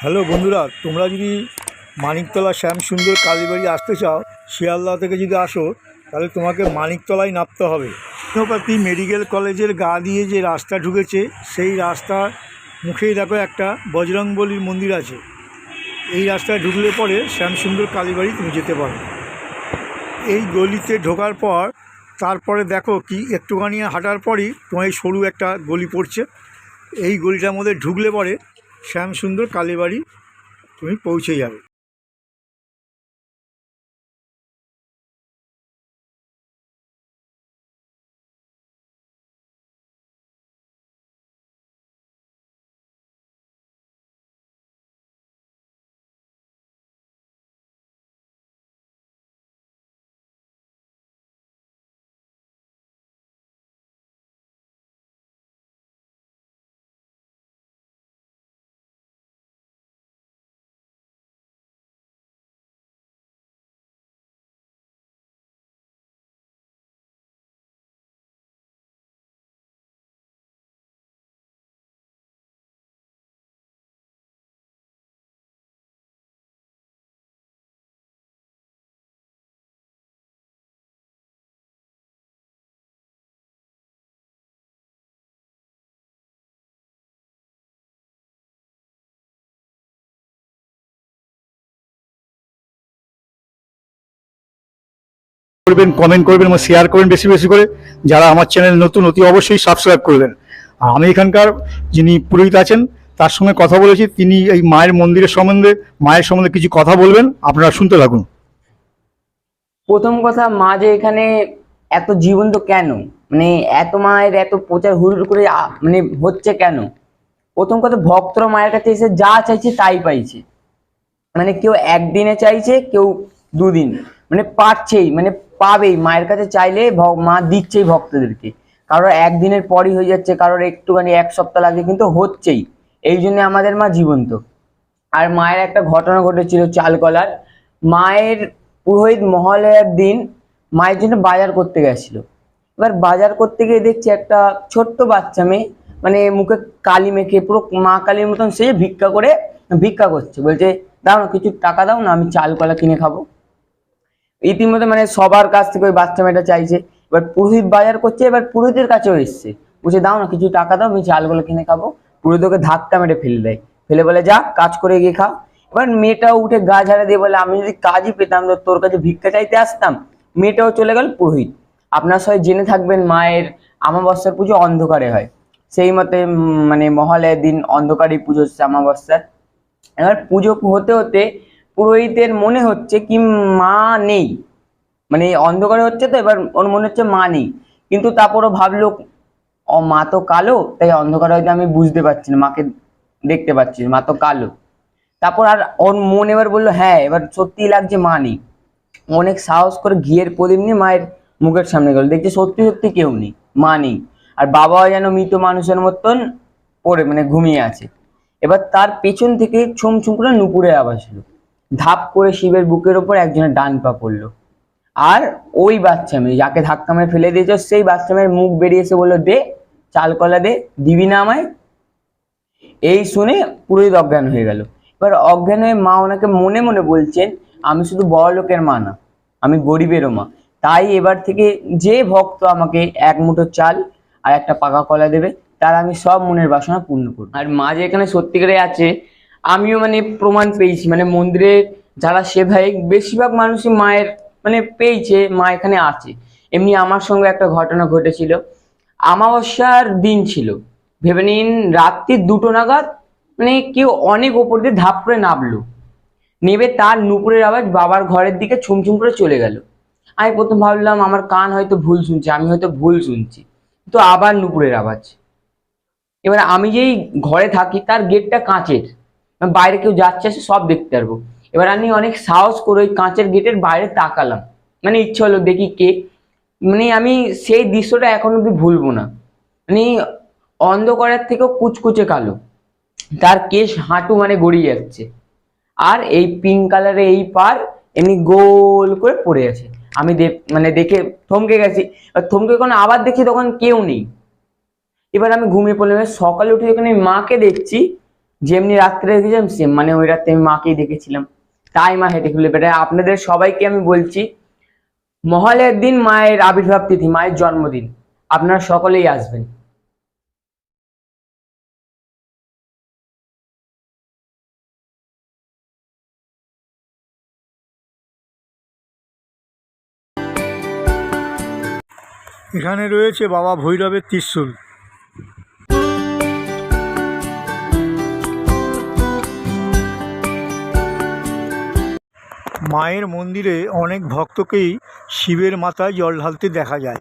Hello বন্ধুরা, তোমরা যদি মানিকতলা শ্যামসুন্দর কালীবাড়ি আসতে চাও, শিয়ালদা থেকে যদি আসো তাহলে তোমাকে মানিকতলায় নামতে হবে। হোমিওপ্যাথি মেডিকেল কলেজের গা দিয়ে যে রাস্তা ঢুকেছে সেই রাস্তার মুখেই দেখো একটা বজরংবলীর মন্দির আছে। এই রাস্তায় ঢুকলে পরে শ্যামসুন্দর কালীবাড়ি তুমি যেতে পারো। এই গলিতে ঢোকার পর তারপরে দেখো কি একটুখানি হাঁটার পরই তোমার এই সরু একটা গলি পড়ছে। এই গলিটার মধ্যে ঢুকলে পরে শ্যামসুন্দর কালীবাড়ি তুমি পৌঁছে যাবে। করবেন, কমেন্ট করবেন এবং শেয়ার করবেন বেশি বেশি করে। যারা আমার চ্যানেল নতুন অতি অবশ্যই সাবস্ক্রাইব করবেন। আর আমি এখানকার যিনি পুরোহিত আছেন তার সঙ্গে কথা বলেছি, তিনি এই মায়ের মন্দিরের সম্বন্ধে মায়ের সম্বন্ধে কিছু কথা বলবেন, আপনারা শুনতে থাকুন। প্রথম কথা, মা যে এখানে এত জীবন্ত কেন, মানে এত মায়ের এত প্রচার হুড় করে মানে হচ্ছে কেন? প্রথম কথা, ভক্তরা মায়ের কাছে এসে যা চাইছে তাই পাইছে। মানে কেউ একদিনে চাইছে, কেউ দুদিন, মানে পারছেই, মানে পাবেই। মায়ের কাছে চাইলে মা দিচ্ছেই ভক্তদেরকে। কারোর একদিনের পরই হয়ে যাচ্ছে, কারোর একটুখানি এক সপ্তাহ লাগে, কিন্তু হচ্ছেই। এই জন্য আমাদের মা জীবন্ত। আর মায়ের একটা ঘটনা ঘটেছিল চালকলার। মায়ের পুরোহিত মহালয়ার দিন মায়ের জন্য বাজার করতে গেছিল। এবার বাজার করতে গিয়ে দেখছি একটা ছোট্ট বাচ্চা মেয়ে, মানে মুখে কালি মেখে পুরো মা কালীর মতন সে ভিক্ষা করছে। বলছে, দাও না, কিছু টাকা দাও না, আমি চাল কলা কিনে খাবো। ইতিমধ্যে মানে সবার কাছ থেকে ওই বাচ্চা মেয়েটা চাইছে। এবার পুরোহিত বাজার করছে, এবার পুরোহিতের কাছেও এসছে, বলছে দাও না, কিছু টাকা দাও, আমি চালগুলো কিনে খাবো। পুরোহিত ওকে ধাক্কা মেরে ফেলে দেয়, ফেলে বলে, যা কাজ করে গিয়ে খা। এবার মেয়েটাও উঠে গা ঝাড়া দিয়ে বলে, আমি যদি কাজই পেতাম তো তোর কাছে ভিক্ষা চাইতে আসতাম। মেয়েটাও চলে গেল। পুরোহিত, আপনার সবাই জেনে থাকবেন মায়ের অমাবস্যার পুজো অন্ধকারে হয়। সেই মতে মানে মহালয়ের দিন অন্ধকারই পুজো হচ্ছে অমাবস্যার। এবার পুজো হতে হতে পুরোহিতের মনে হচ্ছে কি মা নেই, মানে অন্ধকারে হচ্ছে তো, এবার ওর মনে হচ্ছে মা নেই। কিন্তু তারপরও ভাবলো, মা তো কালো, তাই অন্ধকারে হয়তো আমি বুঝতে পারছি না, মাকে দেখতে পাচ্ছি না, মা তো কালো। তারপর আর ওর মন এবার বললো, হ্যাঁ এবার সত্যিই লাগছে মা নেই। অনেক সাহস করে ঘিয়ের প্রদীপ নিয়ে মায়ের মুখের সামনে গেল, দেখছে সত্যি সত্যি কেউ নেই, মা নেই। আর বাবাও যেন মৃত মানুষের মতন পড়ে মানে ঘুমিয়ে আছে। এবার তার পেছন থেকে ছুম ছুম করে নুপুরের আওয়াজ হলো। ধাপ করে শিবের বুকের ওপর একজনের ডান পা পড়লো। আর ওই বাচ্চা মেয়ে যাকে ধাক্কা মেরে ফেলে দিয়েছ, সেই বাচ্চা মেয়ের মুখ বেরিয়ে এসে বললো, দে চাল কলা দে, দিবি না আমায়? এই শুনে পুরোহিত অজ্ঞান হয়ে গেল। এবার অজ্ঞান হয়ে মা ওনাকে মনে মনে বলছেন, আমি শুধু বড় লোকের মা না, আমি গরিবেরও মা। তাই এবার থেকে যে ভক্ত আমাকে এক মুঠো চাল আর একটা পাকা কলা দেবে, তার আমি সব মনের বাসনা পূর্ণ করবো। আর মা যে এখানে সত্যিকারে আছে, আমিও মানে প্রমাণ পেয়েছি। মানে মন্দিরে যারা সেবায়িক বেশিরভাগ মানুষই মায়ের মানে পেয়েছে, মা এখানে আছে। এমনি আমার সঙ্গে একটা ঘটনা ঘটেছিল। অমাবস্যার দিন ছিল, ভেবে নিন রাত্রি 2টো নাগাদ, মানে কেউ অনেক ওপর দিয়ে ধাপ করে নামলো। নেবে তার নুপুরের আওয়াজ বাবার ঘরের দিকে ছুমছুম করে চলে গেল। আমি প্রথম ভাবলাম আমার কান হয়তো ভুল শুনছে, আমি হয়তো ভুল শুনছি, তো আবার নুপুরের আওয়াজ। এবার আমি যেই ঘরে থাকি তার গেটটা কাঁচের, বাইরে কেউ যাচ্ছে আসে সব দেখতে পারবো। এবার আমি অনেক সাহস করে ওই কাঁচের গেটের বাইরে তাকালাম, মানে ইচ্ছে হলো দেখি কে। মানে আমি সেই দৃশ্যটা এখন অব্দি ভুলবো না। মানে অন্ধকারের থেকেও কুচকুচে কালো, তার কেশ হাঁটু মানে গড়িয়ে যাচ্ছে, আর এই পিঙ্ক কালারে এই পার এমনি গোল করে পড়ে আছে। আমি মানে দেখে থমকে গেছি। থমকে যখন আবার দেখি তখন কেউ নেই। এবার আমি ঘুমিয়ে পড়লাম। সকালে উঠে যখন আমি মাকে দেখছি, যেমনি রাত্রে দেখেছিলাম সেম মানে ওই রাত্রে আমি মাকেই দেখেছিলাম, তাই মা হেঁটে খুলে বেড়ায়। আপনাদের সবাইকে আমি বলছি, মহালয়ার দিন মায়ের আবির্ভাব তিথি, মায়ের জন্মদিন, আপনারা সকলেই আসবেন। এখানে রয়েছে বাবা ভৈরবের ত্রিশূল। মায়ের মন্দিরে অনেক ভক্তকেই শিবের মাথায় জল ঢালতে দেখা যায়।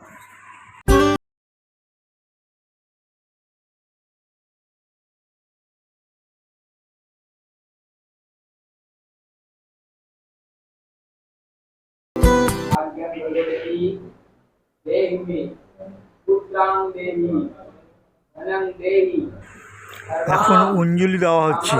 এখন অঞ্জলি দেওয়া হচ্ছে।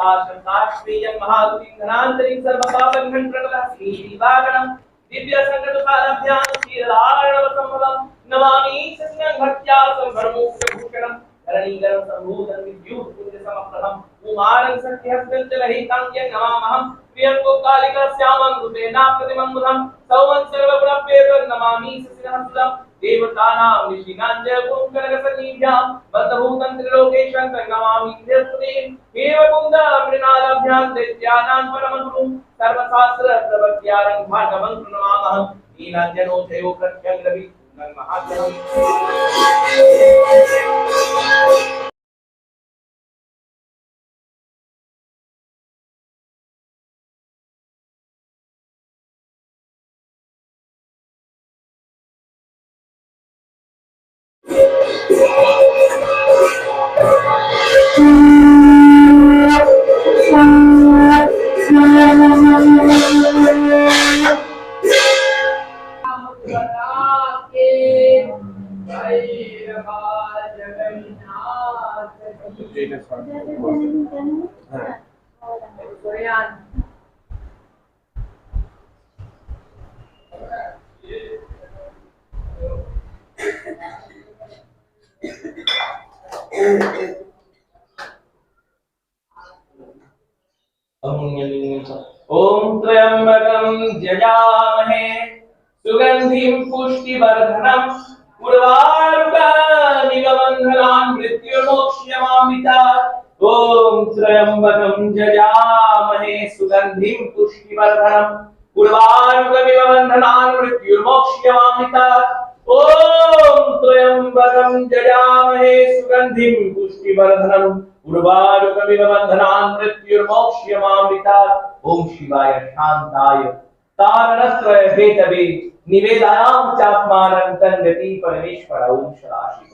काशकाश्रीयं महागुरुं धनान्तरिं सर्वपापघ्नं प्रणतः श्रीवागणं दिव्य संगत सारभ्यां शीलार्णव संभवं नमामि सस्यं भक्त्या संभरमोक्ष भूषणं धरणीगरं सम्भूतं विद्युत पुण्य समप्रभं उमानं सख्यहस्तं चलहितं नमामहं प्रियंको कालिका श्यामं रूपेणा प्रतिमं बुधं सौमं सर्वगुणप्रेतं नमामि सस्यं सुदं देवतानां ऋषिणाञ्च पुंकनकसन्निभ्यां बद्धभूतं त्रिलोकेशं नमामि बृहस्पतिं हेमकुन्दा मृणालाभ्यां दैत्यानां परमगुरुं सर्वशास्त्र प्रवक्त्यारं भागवं नमामहं नीलाञ्जनो जयो प्रत्यग्रवि महादेवं ओम त्र्यंबकं यजामहे सुगंधिं पुष्टिवर्धनम् उर्वारुकमिव बन्धनान् मृत्युर्मोक्ष्यमामृतात् ओम त्र्यंबकं यजामहे सुगंधिं पुष्टिवर्धनम् उर्वारुकमिव बन्धनान् मृत्युर्मोक्ष्यमामृतात् ओम त्र्यंबकं यजामहे सुगंधिं पुष्टिवर्धनम् उर्वारुकमिव बन्धनान् मृत्युर्मोक्ष्यमामृतात् ओम शिवाय शांताय तारणत्रय हेतवे निवेदयाम चात्मानं तन्वति परमेश्वर ओम शांति।